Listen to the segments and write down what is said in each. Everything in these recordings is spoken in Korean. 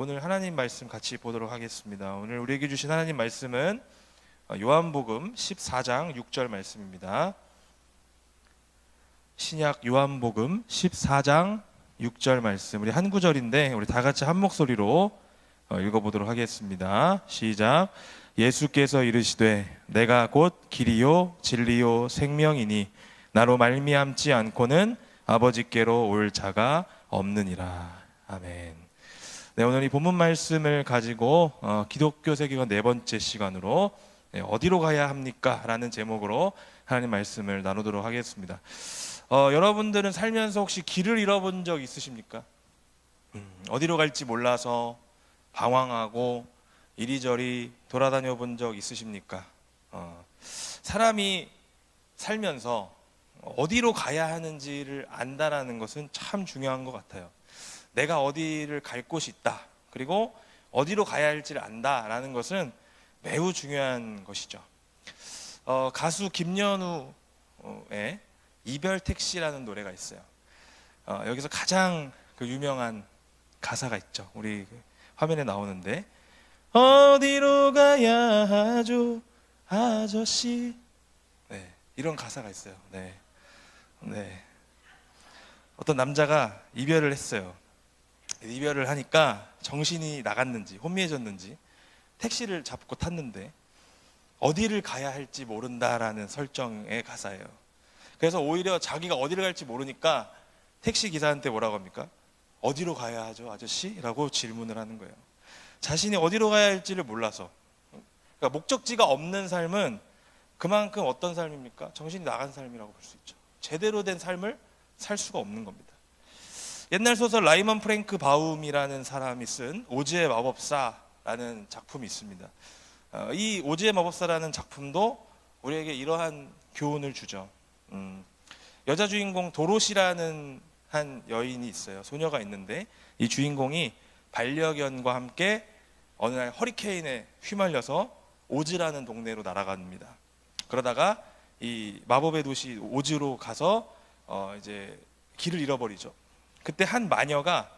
오늘 하나님 말씀 같이 보도록 하겠습니다. 오늘 우리에게 주신 하나님 말씀은 요한복음 14장 6절 말씀입니다. 신약 요한복음 14장 6절 말씀, 우리 한 구절인데 우리 다 같이 한 목소리로 읽어보도록 하겠습니다. 시작. 예수께서 이르시되 내가 곧 길이요 진리요 생명이니 나로 말미암지 않고는 아버지께로 올 자가 없느니라. 아멘. 네, 오늘 이 본문 말씀을 가지고 기독교 세계관 네 번째 시간으로 어디로 가야 합니까? 라는 제목으로 하나님 말씀을 나누도록 하겠습니다. 여러분들은 살면서 혹시 길을 잃어본 적 있으십니까? 어디로 갈지 몰라서 방황하고 이리저리 돌아다녀 본 적 있으십니까? 사람이 살면서 어디로 가야 하는지를 안다라는 것은 참 중요한 것 같아요. 내가 어디를 갈 곳이 있다, 그리고 어디로 가야 할지를 안다라는 것은 매우 중요한 것이죠. 가수 김연우의 이별 택시라는 노래가 있어요. 여기서 가장 유명한 가사가 있죠. 우리 화면에 나오는데, 어디로 가야 하죠 아저씨. 네, 이런 가사가 있어요. 네. 어떤 남자가 이별을 했어요. 이별을 하니까 정신이 나갔는지 혼미해졌는지 택시를 잡고 탔는데 어디를 가야 할지 모른다라는 설정의 가사예요. 그래서 오히려 자기가 어디를 갈지 모르니까 택시 기사한테 뭐라고 합니까? 어디로 가야 하죠 아저씨? 라고 질문을 하는 거예요. 자신이 어디로 가야 할지를 몰라서. 그러니까 목적지가 없는 삶은 그만큼 어떤 삶입니까? 정신이 나간 삶이라고 볼 수 있죠. 제대로 된 삶을 살 수가 없는 겁니다. 옛날 소설 라이먼 프랭크 바움이라는 사람이 쓴 오즈의 마법사라는 작품이 있습니다. 이 오즈의 마법사라는 작품도 우리에게 이러한 교훈을 주죠. 여자 주인공 도로시라는 한 여인이 있어요. 소녀가 있는데 이 주인공이 반려견과 함께 어느 날 허리케인에 휘말려서 오즈라는 동네로 날아갑니다. 그러다가 이 마법의 도시 오즈로 가서 이제 길을 잃어버리죠. 그때 한 마녀가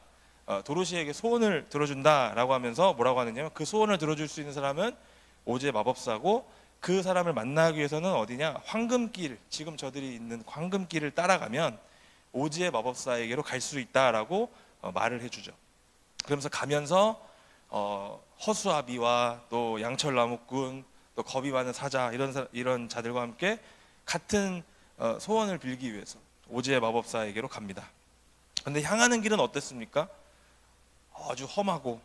도로시에게 소원을 들어준다라고 하면서 뭐라고 하느냐면, 그 소원을 들어줄 수 있는 사람은 오즈의 마법사고, 그 사람을 만나기 위해서는 어디냐, 황금길, 지금 저들이 있는 황금길을 따라가면 오즈의 마법사에게로 갈 수 있다라고 말을 해주죠. 그러면서 가면서 허수아비와 또 양철나무꾼, 또 겁이 많은 사자, 이런 자들과 함께 같은 소원을 빌기 위해서 오즈의 마법사에게로 갑니다. 그런데 향하는 길은 어땠습니까? 아주 험하고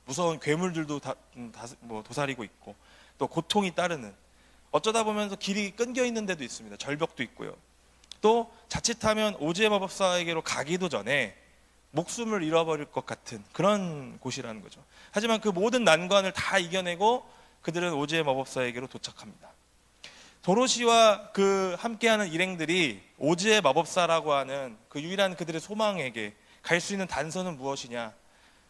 무서운 괴물들도 도사리고 있고, 또 고통이 따르는, 어쩌다 보면 길이 끊겨 있는 데도 있습니다. 절벽도 있고요. 또 자칫하면 오즈의 마법사에게로 가기도 전에 목숨을 잃어버릴 것 같은 그런 곳이라는 거죠. 하지만 그 모든 난관을 다 이겨내고 그들은 오즈의 마법사에게로 도착합니다. 도로시와 그 함께하는 일행들이 오즈의 마법사라고 하는 그 유일한 그들의 소망에게 갈 수 있는 단서는 무엇이냐?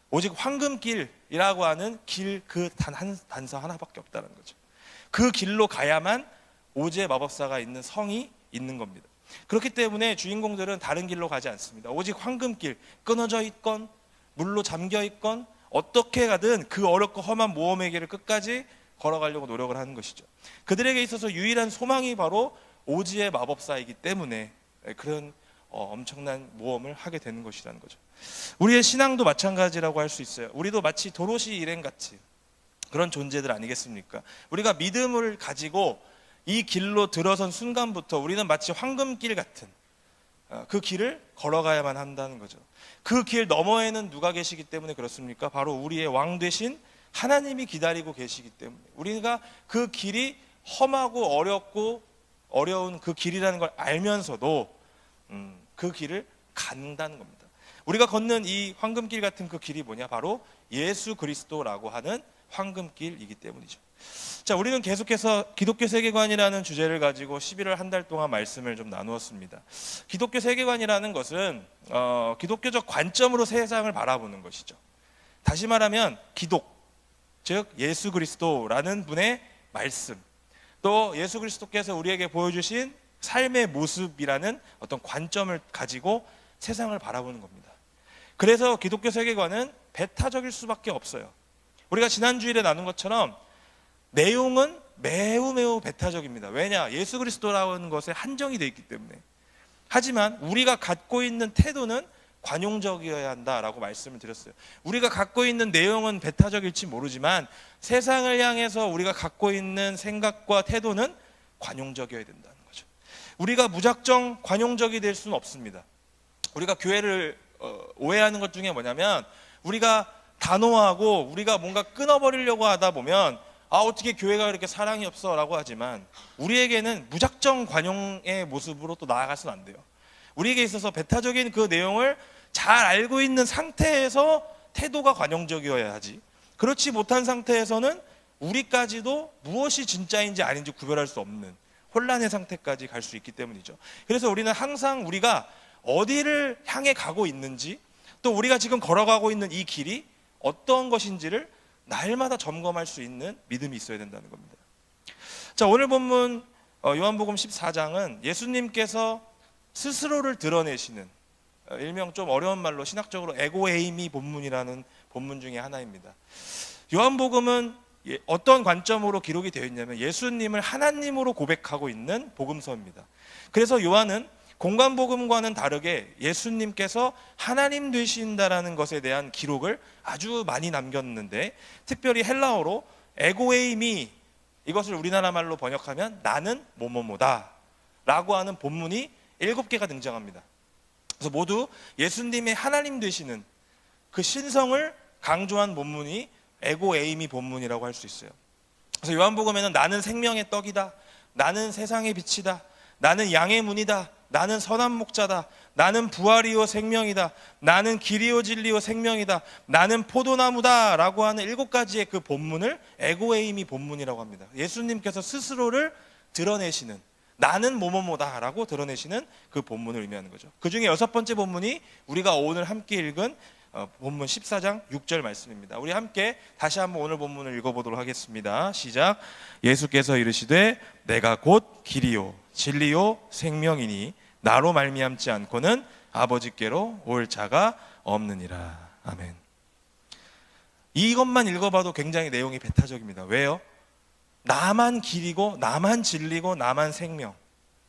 오직 황금길이라고 하는 길, 그 단 한 단서 하나밖에 없다는 거죠. 그 길로 가야만 오즈의 마법사가 있는 성이 있는 겁니다. 그렇기 때문에 주인공들은 다른 길로 가지 않습니다. 오직 황금길, 끊어져 있건 물로 잠겨 있건 어떻게 가든 그 어렵고 험한 모험의 길을 끝까지 걸어가려고 노력을 하는 것이죠. 그들에게 있어서 유일한 소망이 바로 오즈의 마법사이기 때문에 그런 엄청난 모험을 하게 되는 것이라는 거죠. 우리의 신앙도 마찬가지라고 할 수 있어요. 우리도 마치 도로시 일행같이 그런 존재들 아니겠습니까? 우리가 믿음을 가지고 이 길로 들어선 순간부터 우리는 마치 황금길 같은 그 길을 걸어가야만 한다는 거죠. 그 길 너머에는 누가 계시기 때문에 그렇습니까? 바로 우리의 왕 되신 하나님이 기다리고 계시기 때문에 우리가 그 길이 험하고 어렵고 어려운 그 길이라는 걸 알면서도 그 길을 간다는 겁니다. 우리가 걷는 이 황금길 같은 그 길이 뭐냐? 바로 예수 그리스도라고 하는 황금길이기 때문이죠. 자, 우리는 계속해서 기독교 세계관이라는 주제를 가지고 11월 한 달 동안 말씀을 좀 나누었습니다. 기독교 세계관이라는 것은 기독교적 관점으로 세상을 바라보는 것이죠. 다시 말하면 기독, 즉 예수 그리스도라는 분의 말씀, 또 예수 그리스도께서 우리에게 보여주신 삶의 모습이라는 어떤 관점을 가지고 세상을 바라보는 겁니다. 그래서 기독교 세계관은 배타적일 수밖에 없어요. 우리가 지난주일에 나눈 것처럼 내용은 매우 배타적입니다. 왜냐? 예수 그리스도라는 것에 한정이 되어 있기 때문에. 하지만 우리가 갖고 있는 태도는 관용적이어야 한다라고 말씀을 드렸어요. 우리가 갖고 있는 내용은 배타적일지 모르지만 세상을 향해서 우리가 갖고 있는 생각과 태도는 관용적이어야 된다는 거죠. 우리가 무작정 관용적이 될 수는 없습니다. 우리가 교회를 오해하는 것 중에 뭐냐면, 우리가 단호하고 우리가 뭔가 끊어버리려고 하다 보면 어떻게 교회가 그렇게 사랑이 없어 라고 하지만, 우리에게는 무작정 관용의 모습으로 또 나아가서는 안 돼요. 우리에게 있어서 배타적인 그 내용을 잘 알고 있는 상태에서 태도가 관용적이어야 하지, 그렇지 못한 상태에서는 우리까지도 무엇이 진짜인지 아닌지 구별할 수 없는 혼란의 상태까지 갈 수 있기 때문이죠. 그래서 우리는 항상 우리가 어디를 향해 가고 있는지, 또 우리가 지금 걸어가고 있는 이 길이 어떤 것인지를 날마다 점검할 수 있는 믿음이 있어야 된다는 겁니다. 자, 오늘 본문 요한복음 14장은 예수님께서 스스로를 드러내시는, 일명 좀 어려운 말로 신학적으로 에고에이미 본문이라는 본문 중에 하나입니다. 요한복음은 어떤 관점으로 기록이 되어 있냐면 예수님을 하나님으로 고백하고 있는 복음서입니다. 그래서 요한은 공관복음과는 다르게 예수님께서 하나님 되신다라는 것에 대한 기록을 아주 많이 남겼는데, 특별히 헬라어로 에고에이미, 이것을 우리나라 말로 번역하면 나는 뭐뭐뭐다 라고 하는 본문이 7개가 등장합니다. 그래서 모두 예수님의 하나님 되시는 그 신성을 강조한 본문이 에고에이미 본문이라고 할 수 있어요. 그래서 요한복음에는 나는 생명의 떡이다, 나는 세상의 빛이다, 나는 양의 문이다, 나는 선한 목자다, 나는 부활이요 생명이다, 나는 길이요 진리요 생명이다, 나는 포도나무다 라고 하는 7가지의 그 본문을 에고에이미 본문이라고 합니다. 예수님께서 스스로를 드러내시는, 나는 뭐뭐뭐다 라고 드러내시는 그 본문을 의미하는 거죠. 그 중에 6번째 본문이 우리가 오늘 함께 읽은 본문 14장 6절 말씀입니다. 우리 함께 다시 한번 오늘 본문을 읽어보도록 하겠습니다. 시작. 예수께서 이르시되 내가 곧 길이요 진리요 생명이니 나로 말미암지 않고는 아버지께로 올 자가 없느니라. 아멘. 이것만 읽어봐도 굉장히 내용이 배타적입니다. 왜요? 나만 길이고 나만 진리고 나만 생명,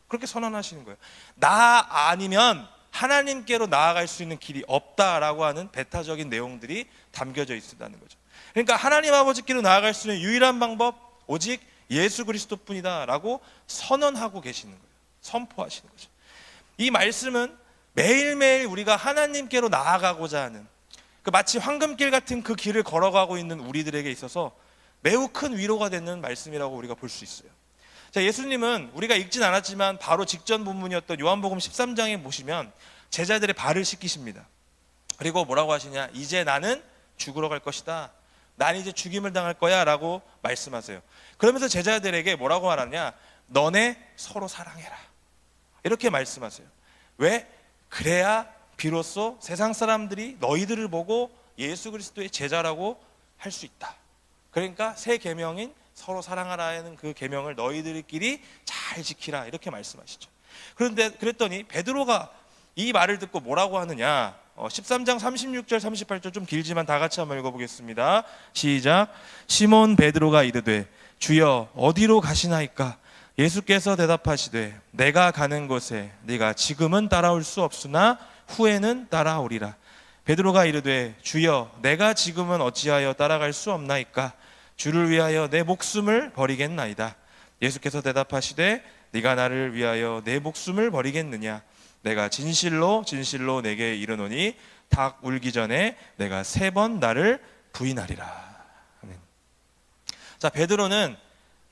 그렇게 선언하시는 거예요. 나 아니면 하나님께로 나아갈 수 있는 길이 없다라고 하는 배타적인 내용들이 담겨져 있다는 거죠. 그러니까 하나님 아버지께로 나아갈 수 있는 유일한 방법 오직 예수 그리스도뿐이다 라고 선언하고 계시는 거예요. 선포하시는 거죠. 이 말씀은 매일매일 우리가 하나님께로 나아가고자 하는, 그 마치 황금길 같은 그 길을 걸어가고 있는 우리들에게 있어서 매우 큰 위로가 되는 말씀이라고 우리가 볼 수 있어요. 자, 예수님은 우리가 읽진 않았지만 바로 직전 본문이었던 요한복음 13장에 보시면 제자들의 발을 씻기십니다. 그리고 뭐라고 하시냐, 이제 나는 죽으러 갈 것이다, 난 이제 죽임을 당할 거야 라고 말씀하세요. 그러면서 제자들에게 뭐라고 말하냐, 너네 서로 사랑해라, 이렇게 말씀하세요. 왜? 그래야 비로소 세상 사람들이 너희들을 보고 예수 그리스도의 제자라고 할 수 있다. 그러니까 새 계명인 서로 사랑하라는 그 계명을 너희들끼리 잘 지키라, 이렇게 말씀하시죠. 그런데 그랬더니 베드로가 이 말을 듣고 뭐라고 하느냐, 13장 36절 38절 좀 길지만 다 같이 한번 읽어보겠습니다. 시작. 시몬 베드로가 이르되 주여 어디로 가시나이까? 예수께서 대답하시되 내가 가는 곳에 네가 지금은 따라올 수 없으나 후에는 따라오리라. 베드로가 이르되 주여 내가 지금은 어찌하여 따라갈 수 없나이까? 주를 위하여 내 목숨을 버리겠나이다. 예수께서 대답하시되 네가 나를 위하여 내 목숨을 버리겠느냐? 내가 진실로 진실로 내게 이르노니 닭 울기 전에 내가 3번 나를 부인하리라. 아멘. 자, 베드로는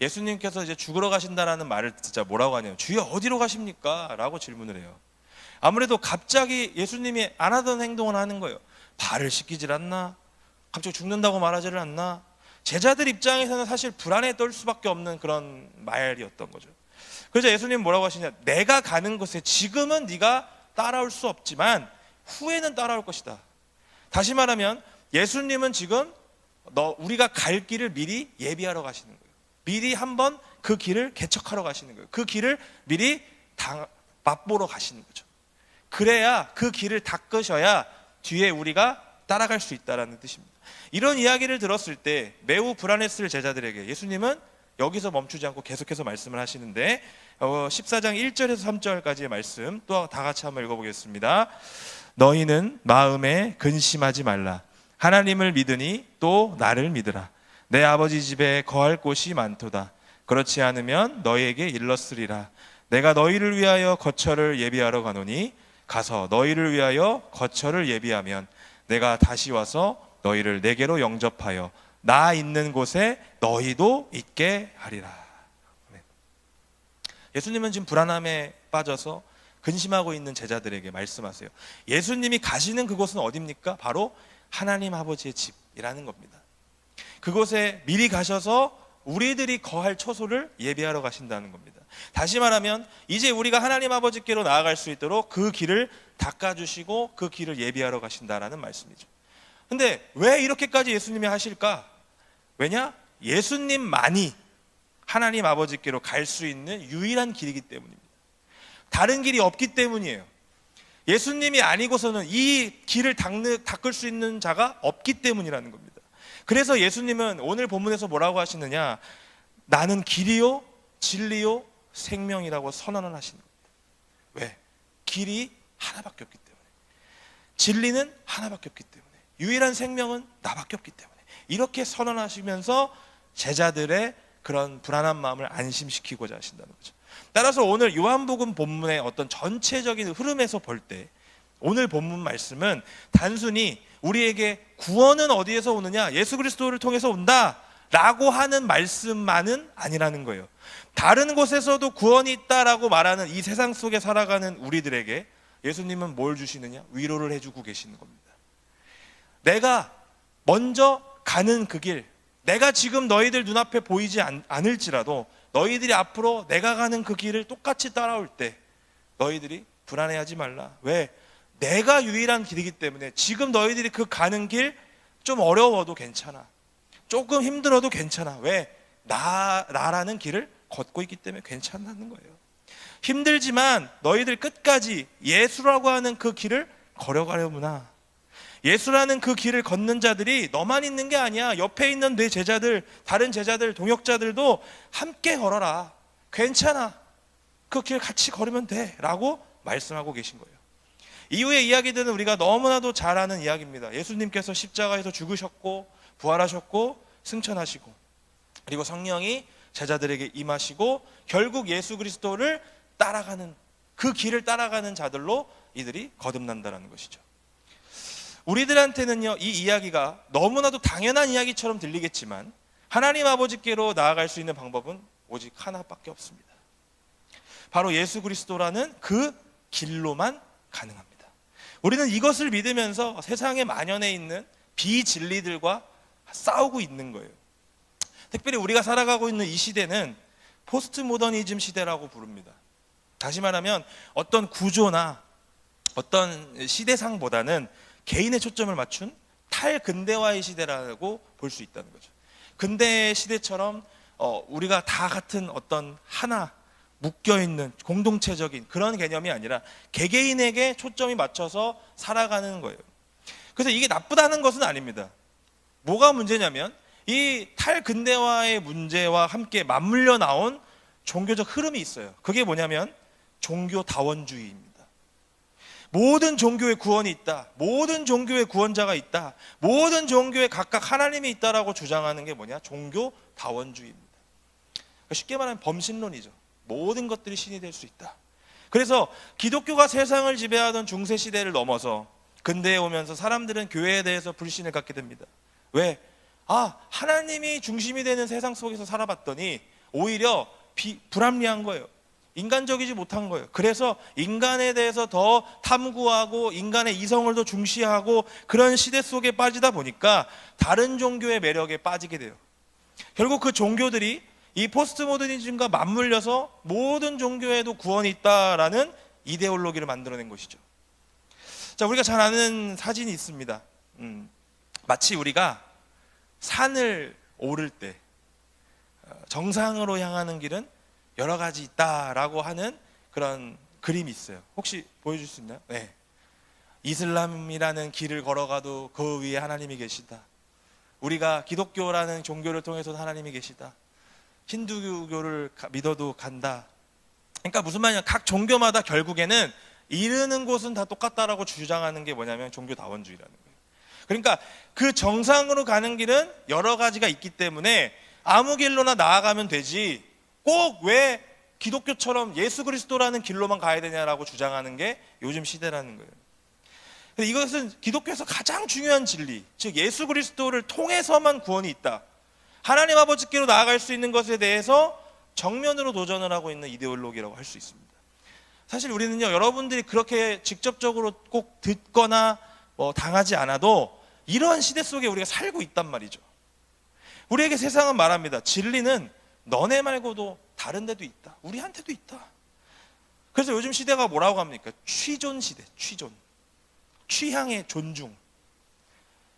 예수님께서 이제 죽으러 가신다라는 말을 듣자 뭐라고 하냐면 주여 어디로 가십니까? 라고 질문을 해요. 아무래도 갑자기 예수님이 안 하던 행동을 하는 거예요. 발을 씻기질 않나? 갑자기 죽는다고 말하지를 않나? 제자들 입장에서는 사실 불안에 떨 수밖에 없는 그런 말이었던 거죠. 그래서 예수님 뭐라고 하시냐, 내가 가는 곳에 지금은 네가 따라올 수 없지만 후에는 따라올 것이다. 다시 말하면 예수님은 지금 우리가 갈 길을 미리 예비하러 가시는 거예요. 미리 한번 그 길을 개척하러 가시는 거예요. 그 길을 미리 맛보러 가시는 거죠. 그래야 그 길을 닦으셔야 뒤에 우리가 따라갈 수 있다라는 뜻입니다. 이런 이야기를 들었을 때 매우 불안했을 제자들에게 예수님은 여기서 멈추지 않고 계속해서 말씀을 하시는데 14장 1절에서 3절까지의 말씀 또 다 같이 한번 읽어보겠습니다. 너희는 마음에 근심하지 말라. 하나님을 믿으니 또 나를 믿으라. 내 아버지 집에 거할 곳이 많도다. 그렇지 않으면 너희에게 일렀으리라. 내가 너희를 위하여 거처를 예비하러 가노니 가서 너희를 위하여 거처를 예비하면 내가 다시 와서 너희를 내게로 영접하여 나 있는 곳에 너희도 있게 하리라. 예수님은 지금 불안함에 빠져서 근심하고 있는 제자들에게 말씀하세요. 예수님이 가시는 그곳은 어디입니까? 바로 하나님 아버지의 집이라는 겁니다. 그곳에 미리 가셔서 우리들이 거할 처소를 예비하러 가신다는 겁니다. 다시 말하면 이제 우리가 하나님 아버지께로 나아갈 수 있도록 그 길을 닦아주시고 그 길을 예비하러 가신다라는 말씀이죠. 근데 왜 이렇게까지 예수님이 하실까? 왜냐? 예수님만이 하나님 아버지께로 갈 수 있는 유일한 길이기 때문입니다. 다른 길이 없기 때문이에요. 예수님이 아니고서는 이 길을 닦을 수 있는 자가 없기 때문이라는 겁니다. 그래서 예수님은 오늘 본문에서 뭐라고 하시느냐? 나는 길이요 진리요 생명이라고 선언을 하시는 겁니다. 왜? 길이 하나밖에 없기 때문에, 진리는 하나밖에 없기 때문에, 유일한 생명은 나밖에 없기 때문에 이렇게 선언하시면서 제자들의 그런 불안한 마음을 안심시키고자 하신다는 거죠. 따라서 오늘 요한복음 본문의 어떤 전체적인 흐름에서 볼 때 오늘 본문 말씀은 단순히 우리에게 구원은 어디에서 오느냐? 예수 그리스도를 통해서 온다 라고 하는 말씀만은 아니라는 거예요. 다른 곳에서도 구원이 있다라고 말하는 이 세상 속에 살아가는 우리들에게 예수님은 뭘 주시느냐? 위로를 해주고 계시는 겁니다. 내가 먼저 가는 그 길, 내가 지금 너희들 눈앞에 보이지 않을지라도 너희들이 앞으로 내가 가는 그 길을 똑같이 따라올 때 너희들이 불안해하지 말라. 왜? 내가 유일한 길이기 때문에 지금 너희들이 그 가는 길 좀 어려워도 괜찮아. 조금 힘들어도 괜찮아. 왜? 나라는 길을 걷고 있기 때문에 괜찮다는 거예요. 힘들지만 너희들 끝까지 예수라고 하는 그 길을 걸어가려구나. 예수라는 그 길을 걷는 자들이 너만 있는 게 아니야. 옆에 있는 내 제자들, 다른 제자들, 동역자들도 함께 걸어라. 괜찮아. 그 길 같이 걸으면 돼 라고 말씀하고 계신 거예요. 이후의 이야기들은 우리가 너무나도 잘 아는 이야기입니다. 예수님께서 십자가에서 죽으셨고 부활하셨고 승천하시고 그리고 성령이 제자들에게 임하시고 결국 예수 그리스도를 따라가는 그 길을 따라가는 자들로 이들이 거듭난다는 것이죠. 우리들한테는요, 이 이야기가 너무나도 당연한 이야기처럼 들리겠지만 하나님 아버지께로 나아갈 수 있는 방법은 오직 하나밖에 없습니다. 바로 예수 그리스도라는 그 길로만 가능합니다. 우리는 이것을 믿으면서 세상에 만연해 있는 비진리들과 싸우고 있는 거예요. 특별히 우리가 살아가고 있는 이 시대는 포스트 모더니즘 시대라고 부릅니다. 다시 말하면 어떤 구조나 어떤 시대상보다는 개인의 초점을 맞춘 탈근대화의 시대라고 볼 수 있다는 거죠. 근대 시대처럼 우리가 다 같은 어떤 하나 묶여있는 공동체적인 그런 개념이 아니라 개개인에게 초점이 맞춰서 살아가는 거예요. 그래서 이게 나쁘다는 것은 아닙니다. 뭐가 문제냐면 이 탈근대화의 문제와 함께 맞물려 나온 종교적 흐름이 있어요. 그게 뭐냐면 종교다원주의입니다. 모든 종교에 구원이 있다. 모든 종교에 구원자가 있다. 모든 종교에 각각 하나님이 있다라고 주장하는 게 뭐냐? 종교다원주의입니다. 쉽게 말하면 범신론이죠. 모든 것들이 신이 될 수 있다. 그래서 기독교가 세상을 지배하던 중세시대를 넘어서 근대에 오면서 사람들은 교회에 대해서 불신을 갖게 됩니다. 왜? 하나님이 중심이 되는 세상 속에서 살아봤더니 오히려 불합리한 거예요. 인간적이지 못한 거예요. 그래서 인간에 대해서 더 탐구하고 인간의 이성을 더 중시하고 그런 시대 속에 빠지다 보니까 다른 종교의 매력에 빠지게 돼요. 결국 그 종교들이 이 포스트 모더니즘과 맞물려서 모든 종교에도 구원이 있다라는 이데올로기를 만들어낸 것이죠. 자, 우리가 잘 아는 사진이 있습니다. 마치 우리가 산을 오를 때 정상으로 향하는 길은 여러 가지 있다라고 하는 그런 그림이 있어요. 혹시 보여줄 수 있나요? 네. 이슬람이라는 길을 걸어가도 그 위에 하나님이 계시다. 우리가 기독교라는 종교를 통해서도 하나님이 계시다. 힌두교를 믿어도 간다. 그러니까 무슨 말이냐, 각 종교마다 결국에는 이르는 곳은 다 똑같다라고 주장하는 게 뭐냐면 종교다원주의라는 거예요. 그러니까 그 정상으로 가는 길은 여러 가지가 있기 때문에 아무 길로나 나아가면 되지 꼭 왜 기독교처럼 예수 그리스도라는 길로만 가야 되냐라고 주장하는 게 요즘 시대라는 거예요. 이것은 기독교에서 가장 중요한 진리, 즉 예수 그리스도를 통해서만 구원이 있다. 하나님 아버지께로 나아갈 수 있는 것에 대해서 정면으로 도전을 하고 있는 이데올로기라고 할 수 있습니다. 사실 우리는요, 여러분들이 그렇게 직접적으로 꼭 듣거나 당하지 않아도 이러한 시대 속에 우리가 살고 있단 말이죠. 우리에게 세상은 말합니다. 진리는 너네 말고도 다른 데도 있다. 우리한테도 있다. 그래서 요즘 시대가 뭐라고 합니까? 취존 시대, 취존. 취향의 존중.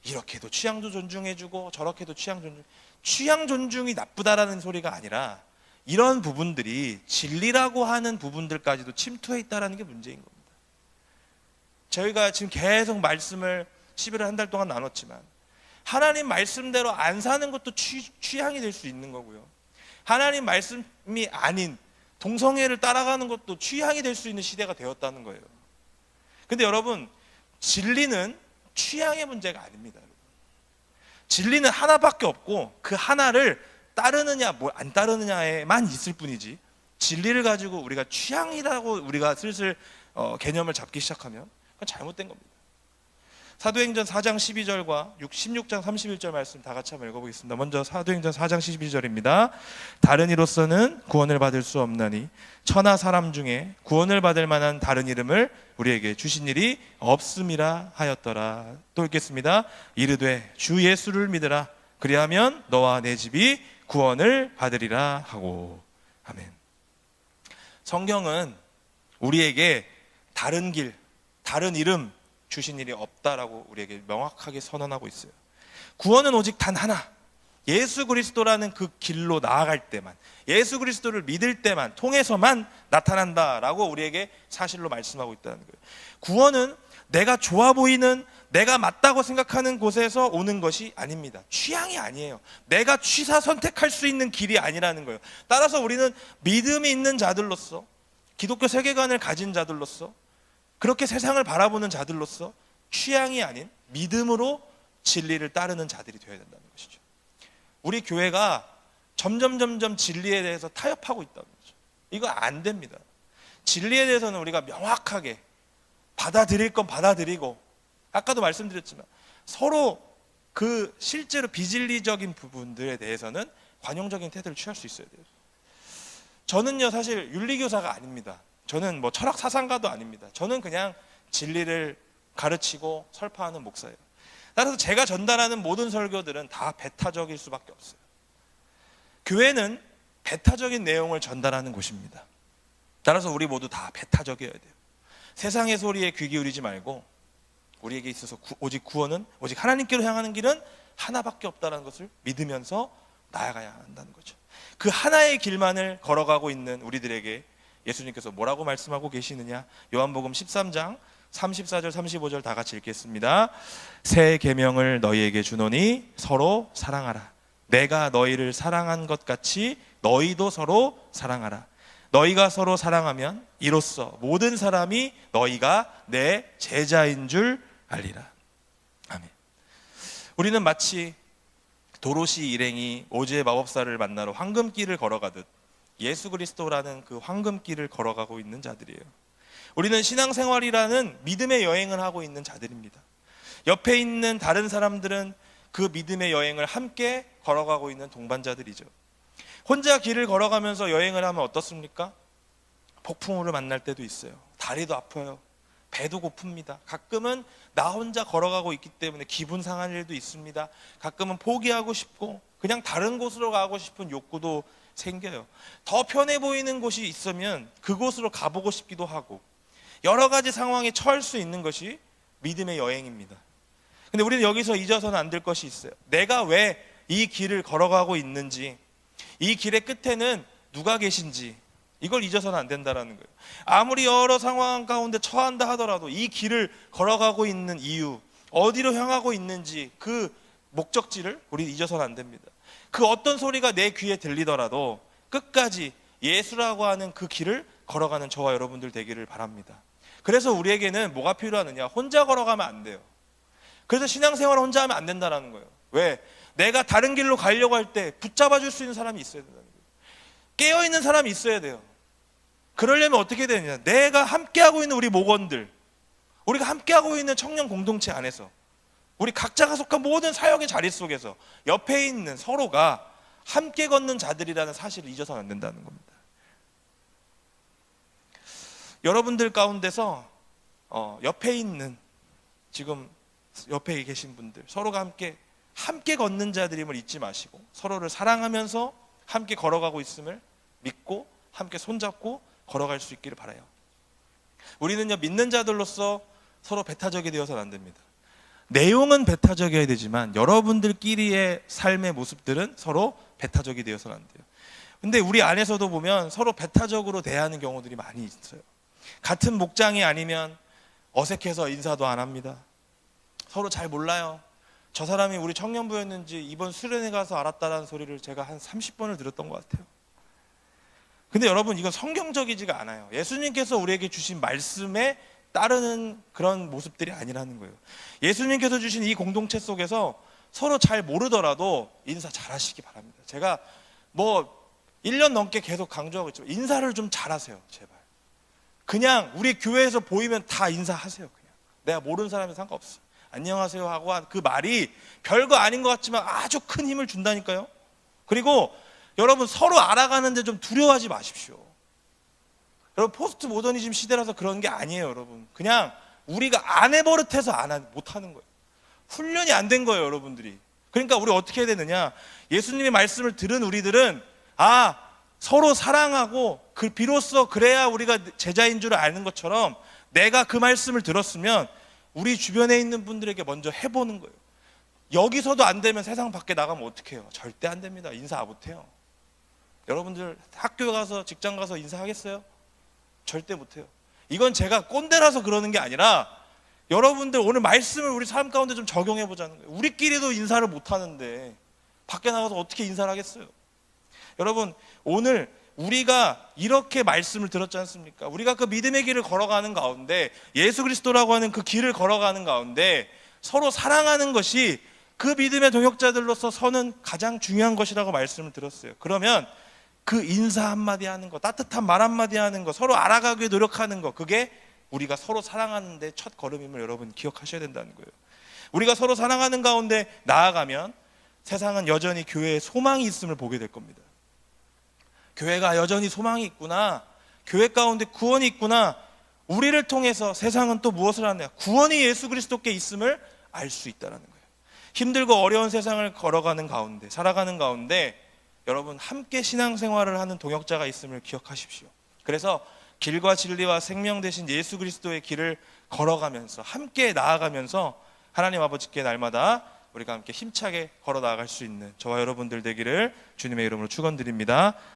이렇게도 취향도 존중해주고 저렇게도 취향 존중. 취향 존중이 나쁘다라는 소리가 아니라 이런 부분들이 진리라고 하는 부분들까지도 침투해 있다는 게 문제인 겁니다. 저희가 지금 계속 말씀을 11월 한 달 동안 나눴지만 하나님 말씀대로 안 사는 것도 취향이 될 수 있는 거고요. 하나님 말씀이 아닌 동성애를 따라가는 것도 취향이 될 수 있는 시대가 되었다는 거예요. 근데 여러분, 진리는 취향의 문제가 아닙니다. 진리는 하나밖에 없고 그 하나를 따르느냐 안 따르느냐에만 있을 뿐이지, 진리를 가지고 우리가 취향이라고 우리가 슬슬 개념을 잡기 시작하면 그건 잘못된 겁니다. 사도행전 4장 12절과 16장 31절 말씀 다 같이 한번 읽어보겠습니다. 먼저 사도행전 4장 12절입니다. 다른 이로서는 구원을 받을 수 없나니 천하 사람 중에 구원을 받을 만한 다른 이름을 우리에게 주신 일이 없음이라 하였더라. 또 읽겠습니다. 이르되 주 예수를 믿으라. 그리하면 너와 내 집이 구원을 받으리라 하고. 아멘. 성경은 우리에게 다른 길, 다른 이름 주신 일이 없다라고 우리에게 명확하게 선언하고 있어요. 구원은 오직 단 하나, 예수 그리스도라는 그 길로 나아갈 때만, 예수 그리스도를 믿을 때만 통해서만 나타난다라고 우리에게 사실로 말씀하고 있다는 거예요. 구원은 내가 좋아 보이는, 내가 맞다고 생각하는 곳에서 오는 것이 아닙니다. 취향이 아니에요. 내가 취사 선택할 수 있는 길이 아니라는 거예요. 따라서 우리는 믿음이 있는 자들로서, 기독교 세계관을 가진 자들로서, 그렇게 세상을 바라보는 자들로서 취향이 아닌 믿음으로 진리를 따르는 자들이 되어야 된다는 것이죠. 우리 교회가 점점 진리에 대해서 타협하고 있다는 거죠. 이거 안 됩니다. 진리에 대해서는 우리가 명확하게 받아들일 건 받아들이고, 아까도 말씀드렸지만 서로 그 실제로 비진리적인 부분들에 대해서는 관용적인 태도를 취할 수 있어야 돼요. 저는요, 사실 윤리교사가 아닙니다. 저는 철학 사상가도 아닙니다. 저는 그냥 진리를 가르치고 설파하는 목사예요. 따라서 제가 전달하는 모든 설교들은 다 배타적일 수밖에 없어요. 교회는 배타적인 내용을 전달하는 곳입니다. 따라서 우리 모두 다 배타적이어야 돼요. 세상의 소리에 귀 기울이지 말고 우리에게 있어서 오직 구원은, 오직 하나님께로 향하는 길은 하나밖에 없다는 것을 믿으면서 나아가야 한다는 거죠. 그 하나의 길만을 걸어가고 있는 우리들에게 예수님께서 뭐라고 말씀하고 계시느냐? 요한복음 13장 34절 35절 다 같이 읽겠습니다. 새 계명을 너희에게 주노니 서로 사랑하라. 내가 너희를 사랑한 것 같이 너희도 서로 사랑하라. 너희가 서로 사랑하면 이로써 모든 사람이 너희가 내 제자인 줄 알리라. 아멘. 우리는 마치 도로시 일행이 오즈의 마법사를 만나러 황금길을 걸어가듯 예수 그리스도라는 그 황금길을 걸어가고 있는 자들이에요. 우리는 신앙생활이라는 믿음의 여행을 하고 있는 자들입니다. 옆에 있는 다른 사람들은 그 믿음의 여행을 함께 걸어가고 있는 동반자들이죠. 혼자 길을 걸어가면서 여행을 하면 어떻습니까? 폭풍우를 만날 때도 있어요. 다리도 아파요. 배도 고픕니다. 가끔은 나 혼자 걸어가고 있기 때문에 기분 상한 일도 있습니다. 가끔은 포기하고 싶고 그냥 다른 곳으로 가고 싶은 욕구도 생겨요. 더 편해 보이는 곳이 있으면 그곳으로 가보고 싶기도 하고, 여러 가지 상황에 처할 수 있는 것이 믿음의 여행입니다. 근데 우리는 여기서 잊어서는 안 될 것이 있어요. 내가 왜 이 길을 걸어가고 있는지, 이 길의 끝에는 누가 계신지, 이걸 잊어서는 안 된다라는 거예요. 아무리 여러 상황 가운데 처한다 하더라도 이 길을 걸어가고 있는 이유, 어디로 향하고 있는지 그 목적지를 우리 잊어서는 안 됩니다. 그 어떤 소리가 내 귀에 들리더라도 끝까지 예수라고 하는 그 길을 걸어가는 저와 여러분들 되기를 바랍니다. 그래서 우리에게는 뭐가 필요하느냐? 혼자 걸어가면 안 돼요. 그래서 신앙생활을 혼자 하면 안 된다는 거예요. 왜? 내가 다른 길로 가려고 할 때 붙잡아 줄 수 있는 사람이 있어야 된다는 거예요. 깨어있는 사람이 있어야 돼요. 그러려면 어떻게 되느냐? 내가 함께하고 있는 우리 목원들, 우리가 함께하고 있는 청년 공동체 안에서, 우리 각자가 속한 모든 사역의 자리 속에서 옆에 있는 서로가 함께 걷는 자들이라는 사실을 잊어서는 안 된다는 겁니다. 여러분들 가운데서 옆에 있는, 지금 옆에 계신 분들, 서로가 함께 걷는 자들임을 잊지 마시고 서로를 사랑하면서 함께 걸어가고 있음을 믿고 함께 손잡고 걸어갈 수 있기를 바라요. 우리는요, 믿는 자들로서 서로 배타적이 되어서는 안 됩니다. 내용은 배타적이어야 되지만 여러분들끼리의 삶의 모습들은 서로 배타적이 되어서는 안 돼요. 근데 우리 안에서도 보면 서로 배타적으로 대하는 경우들이 많이 있어요. 같은 목장이 아니면 어색해서 인사도 안 합니다. 서로 잘 몰라요. 저 사람이 우리 청년부였는지 이번 수련회 가서 알았다라는 소리를 제가 한 30번을 들었던 것 같아요. 근데 여러분, 이건 성경적이지가 않아요. 예수님께서 우리에게 주신 말씀에 따르는 그런 모습들이 아니라는 거예요. 예수님께서 주신 이 공동체 속에서 서로 잘 모르더라도 인사 잘 하시기 바랍니다. 제가 1년 넘게 계속 강조하고 있지만 인사를 좀 잘하세요, 제발. 그냥 우리 교회에서 보이면 다 인사하세요. 그냥 내가 모르는 사람이 상관없어. 안녕하세요 하고 한 그 말이 별거 아닌 것 같지만 아주 큰 힘을 준다니까요. 그리고 여러분, 서로 알아가는데 좀 두려워하지 마십시오. 여러분, 포스트 모더니즘 시대라서 그런 게 아니에요. 여러분, 그냥 우리가 안 해버릇해서 못하는 거예요. 훈련이 안 된 거예요, 여러분들이. 그러니까 우리 어떻게 해야 되느냐? 예수님의 말씀을 들은 우리들은 서로 사랑하고 비로소 그래야 우리가 제자인 줄 아는 것처럼 내가 그 말씀을 들었으면 우리 주변에 있는 분들에게 먼저 해보는 거예요. 여기서도 안 되면 세상 밖에 나가면 어떻게 해요? 절대 안 됩니다. 인사 못해요. 여러분들 학교 가서 직장 가서 인사하겠어요? 절대 못해요. 이건 제가 꼰대라서 그러는 게 아니라 여러분들 오늘 말씀을 우리 삶 가운데 좀 적용해 보자는 거예요. 우리끼리도 인사를 못하는데 밖에 나가서 어떻게 인사를 하겠어요? 여러분, 오늘 우리가 이렇게 말씀을 들었지 않습니까? 우리가 그 믿음의 길을 걸어가는 가운데, 예수 그리스도라고 하는 그 길을 걸어가는 가운데 서로 사랑하는 것이 그 믿음의 동역자들로서 서는 가장 중요한 것이라고 말씀을 들었어요. 그러면 그 인사 한마디 하는 거, 따뜻한 말 한마디 하는 거, 서로 알아가기 위해 노력하는 거, 그게 우리가 서로 사랑하는 데 첫 걸음임을 여러분 기억하셔야 된다는 거예요. 우리가 서로 사랑하는 가운데 나아가면 세상은 여전히 교회에 소망이 있음을 보게 될 겁니다. 교회가 여전히 소망이 있구나, 교회 가운데 구원이 있구나, 우리를 통해서 세상은 또 무엇을 하느냐? 구원이 예수 그리스도께 있음을 알 수 있다는 거예요. 힘들고 어려운 세상을 걸어가는 가운데, 살아가는 가운데 여러분, 함께 신앙생활을 하는 동역자가 있음을 기억하십시오. 그래서 길과 진리와 생명 되신 예수 그리스도의 길을 걸어가면서 함께 나아가면서 하나님 아버지께 날마다 우리가 함께 힘차게 걸어 나아갈 수 있는 저와 여러분들 되기를 주님의 이름으로 축원드립니다.